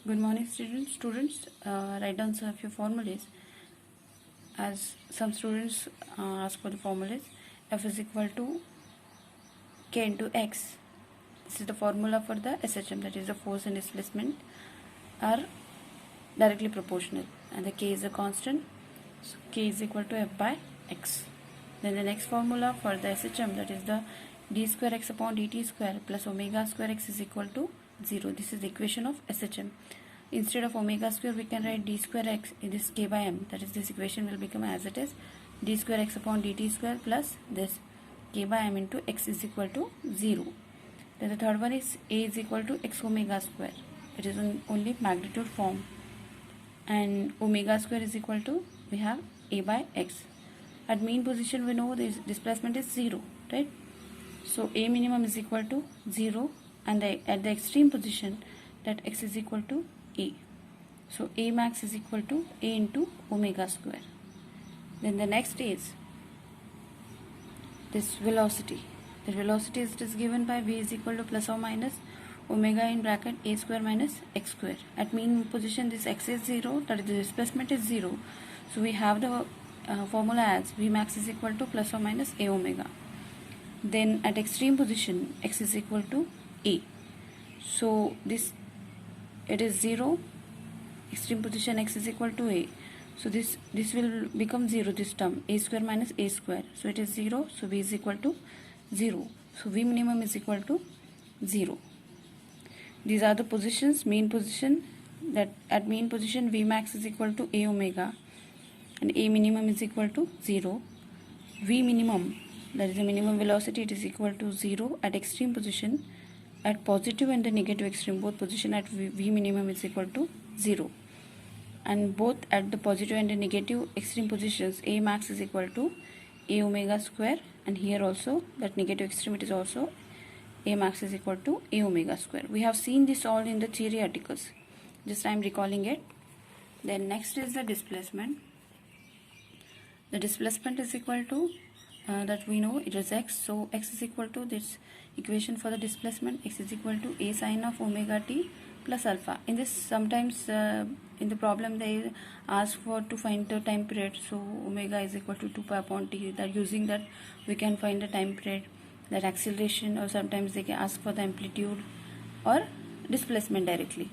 Good morning, students. Write down some few formulas. As some students ask for the formulas, F is equal to K into X. This is the formula for the SHM, that is the force and displacement are directly proportional, and the K is a constant, so K is equal to F by X. Then the next formula for the SHM, that is the d square x upon dt square plus omega square x is equal to 0. This is the equation of SHM. Instead of omega square, we can write d square x, it is k by m, that is this equation will become as it is d square x upon dt square plus this k by m into x is equal to 0. Then the third one is a is equal to x omega square. It is in only magnitude form, and omega square is equal to, we have a by x. At mean position, we know this displacement is 0, right? So a minimum is equal to 0, and at the extreme position, that x is equal to a. So a max is equal to a into omega square. Then the next is this velocity. The velocity is given by v is equal to plus or minus omega in bracket a square minus x square. At mean position, this x is 0, that is the displacement is 0. So we have the formula as v max is equal to plus or minus a omega. Then at extreme position, x is equal to a. So this, it is 0, extreme position x is equal to a. So this will become 0, this term, a square minus a square. So it is 0, so v is equal to 0. So v minimum is equal to 0. These are the positions, mean position, that at mean position v max is equal to a omega and a minimum is equal to 0. V minimum, that is the minimum velocity, it is equal to 0 at extreme position. At positive and the negative extreme, both position at v minimum is equal to 0. And both at the positive and the negative extreme positions, a max is equal to a omega square, and here also that negative extreme, it is also a max is equal to a omega square. We have seen this all in the theory articles, just I am recalling it. Then next is the displacement. The displacement is equal to that we know it is x, so x is equal to this equation for the displacement, x is equal to a sine of omega t plus alpha. In this, sometimes in the problem they ask for to find the time period, so omega is equal to 2 pi upon t, that using that we can find the time period, that acceleration, or sometimes they can ask for the amplitude or displacement directly.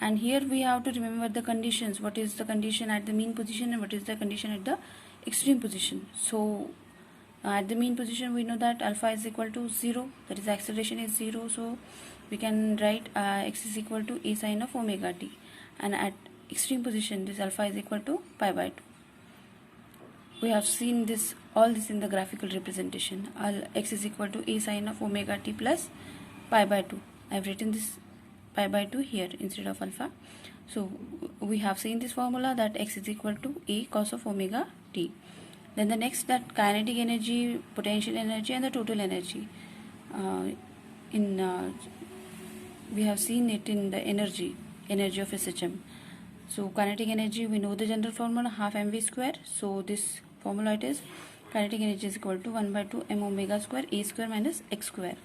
And here we have to remember the conditions, what is the condition at the mean position and what is the condition at the extreme position. So at the mean position, we know that alpha is equal to 0, that is acceleration is 0, so we can write x is equal to a sine of omega t, and at extreme position this alpha is equal to pi by 2. We have seen this, all this in the graphical representation. X is equal to a sine of omega t plus pi by 2. I have written this pi by 2 here instead of alpha. So we have seen this formula, that x is equal to a cos of omega t. Then the next, that kinetic energy, potential energy and the total energy. We have seen it in the energy of SHM. So kinetic energy, we know the general formula, half mv square. So this formula, it is kinetic energy is equal to 1 by 2 m omega square a square minus x square.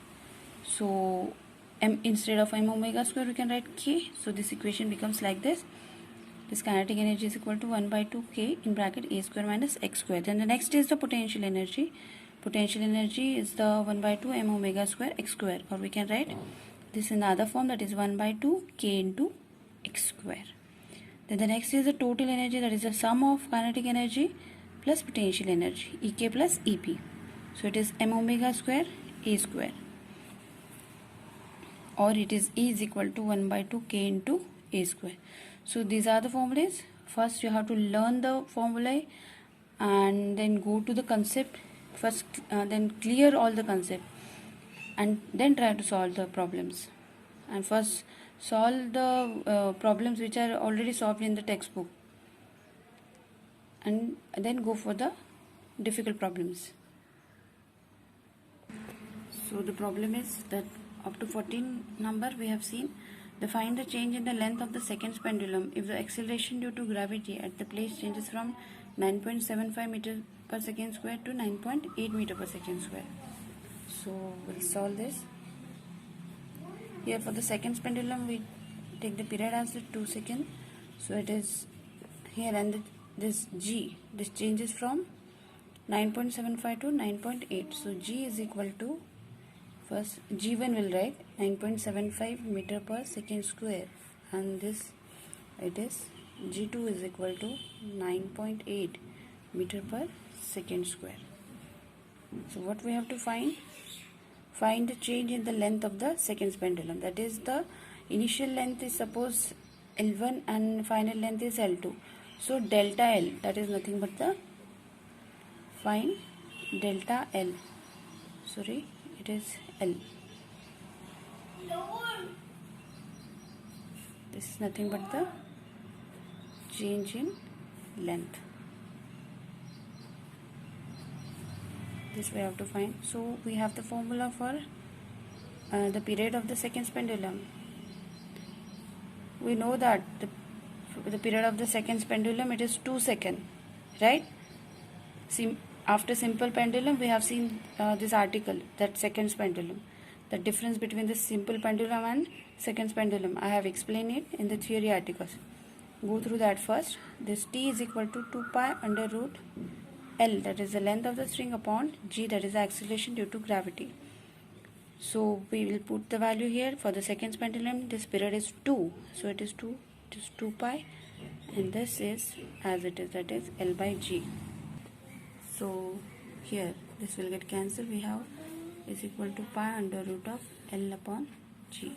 So m, instead of m omega square we can write k. So this equation becomes like this. This kinetic energy is equal to 1 by 2 k in bracket a square minus x square. Then the next is the potential energy. Potential energy is the 1 by 2 m omega square x square, or we can write this in the other form, that is 1 by 2 k into x square. Then the next is the total energy, that is the sum of kinetic energy plus potential energy, ek plus ep. So it is m omega square a square, or it is E is equal to 1 by 2 k into a square. So these are the formulas. First you have to learn the formulae and then go to the concept first, then clear all the concept and then try to solve the problems. And first solve the problems which are already solved in the textbook, and then go for the difficult problems. So the problem is that up to 14 number we have seen. Find the change in the length of the seconds pendulum if the acceleration due to gravity at the place changes from 9.75 meter per second square to 9.8 meter per second square. So we'll solve this. Here for the seconds pendulum, we take the period as the 2 seconds. So it is here, and this G, this changes from 9.75 to 9.8. So G is equal to, first G1 will write 9.75 meter per second square, and this it is G2 is equal to 9.8 meter per second square. So what we have to find the change in the length of the seconds pendulum. That is, the initial length is suppose L1 and final length is L2. So delta L, that is nothing but the, find delta L, sorry, it is L. This is nothing but the change in length. This we have to find. So we have the formula for the period of the seconds pendulum. We know that the period of the seconds pendulum, it is 2 seconds, right? After simple pendulum we have seen this article, that seconds pendulum. The difference between the simple pendulum and seconds pendulum, I have explained it in the theory articles. Go through that first. This T is equal to 2 pi under root L, that is the length of the string, upon G, that is the acceleration due to gravity. So we will put the value here. For the seconds pendulum, this period is 2, so it is 2 pi, and this is as it is, that is L by G. So here this will get cancelled. We have is equal to pi under root of L upon G.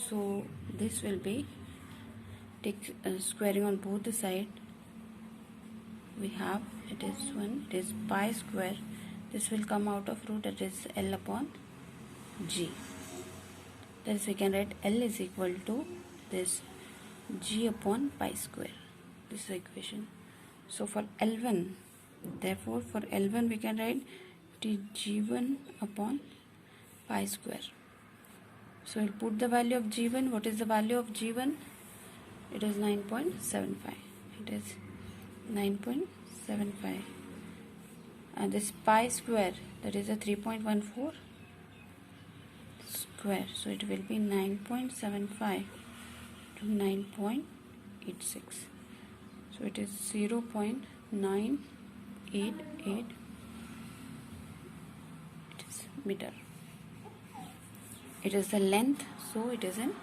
So this will be squaring on both the side. We have, it is 1, it is pi square. This will come out of root, that is L upon G. That is, we can write L is equal to this G upon pi square. This is the equation. So for L1, therefore for L1 we can write G1 upon pi square. So we'll put the value of G1. What is the value of G1? It is 9.75. It is 9.75. And this pi square, that is a 3.14 square. So it will be 9.75 to 9.86. So it is 0.988 meter. It is the length, so it is in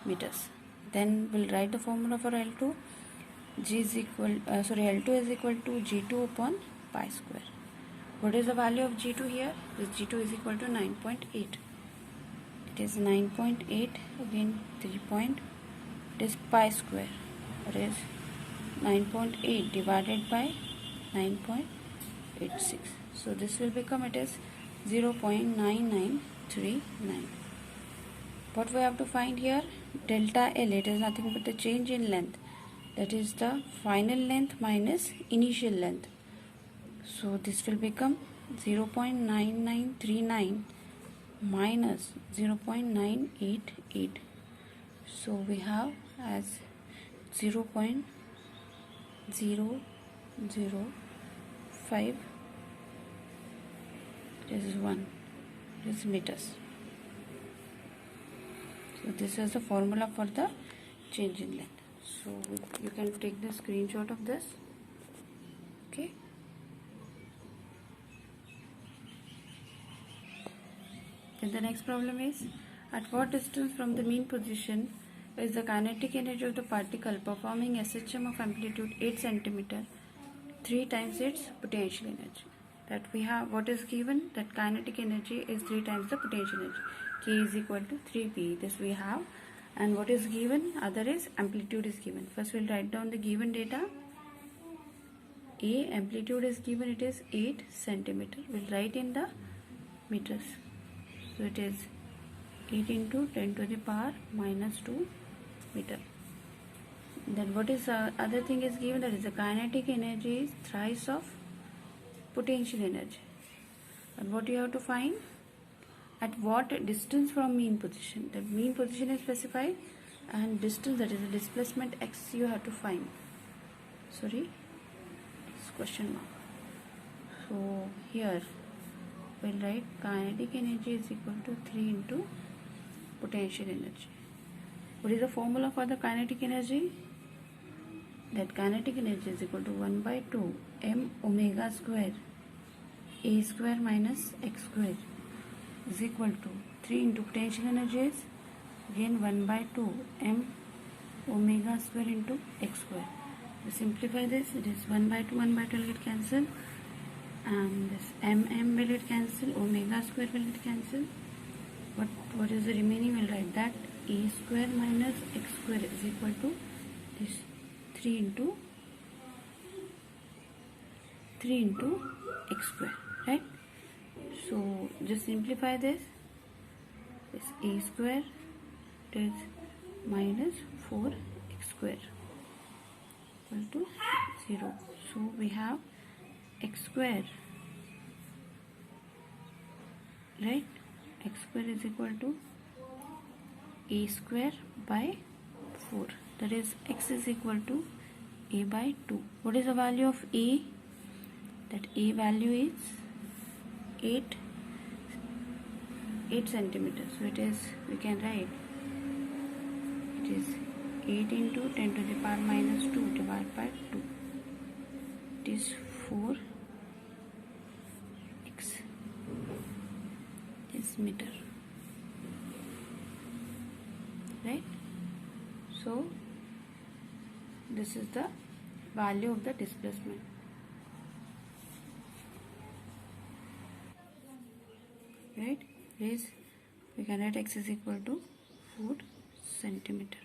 meters. Then we'll write the formula for L2. L2 is equal to G2 upon pi square. What is the value of G2 here? This G2 is equal to 9.8. It is 9.8, again 3 point, it is pi square. That is 9.8 divided by 9.86. So this will become, it is 0.9939. What we have to find here? Delta L, it is nothing but the change in length. That is the final length minus initial length. So this will become 0.9939 minus 0.988. So we have as 0.005. This is 1. This is meters. So this is the formula for the change in length. So you can take the screenshot of this. Okay. Then the next problem is, at what distance from the mean position is the kinetic energy of the particle performing SHM of amplitude 8 cm 3 times its potential energy? That we have, what is given, that kinetic energy is 3 times the potential energy. K is equal to 3p. This we have. And what is given? Other is amplitude is given. First we'll write down the given data. A, amplitude is given, it is 8 cm. We'll write in the meters. So it is 8 into 10 to the power minus 2 meter. Then what is other thing is given, that is the kinetic energy is thrice of potential energy. And what you have to find? At what distance from mean position? The mean position is specified, and distance, that is the displacement x, you have to find. Sorry, it's question mark. So here we'll write kinetic energy is equal to 3 into potential energy. What is the formula for the kinetic energy? That kinetic energy is equal to 1 by 2 m omega square a square minus x square is equal to 3 into potential energy is again 1 by 2 m omega square into x square. We simplify this, it is 1 by 2 will get cancelled, and this m will get cancelled, omega square will get cancelled. What is the remaining? We'll write that a square minus x square is equal to this 3 into x square, right? So just simplify this a square is minus 4x square equal to 0. So we have x square, right? X square is equal to a square by 4, that is x is equal to a by 2. What is the value of a? That a value is 8 centimeters. So it is, we can write it is 8 into 10 to the power minus 2 divided by 2. It is 4x is meter, right? So this is the value of the displacement, right? Is we can write x is equal to 4 centimeter.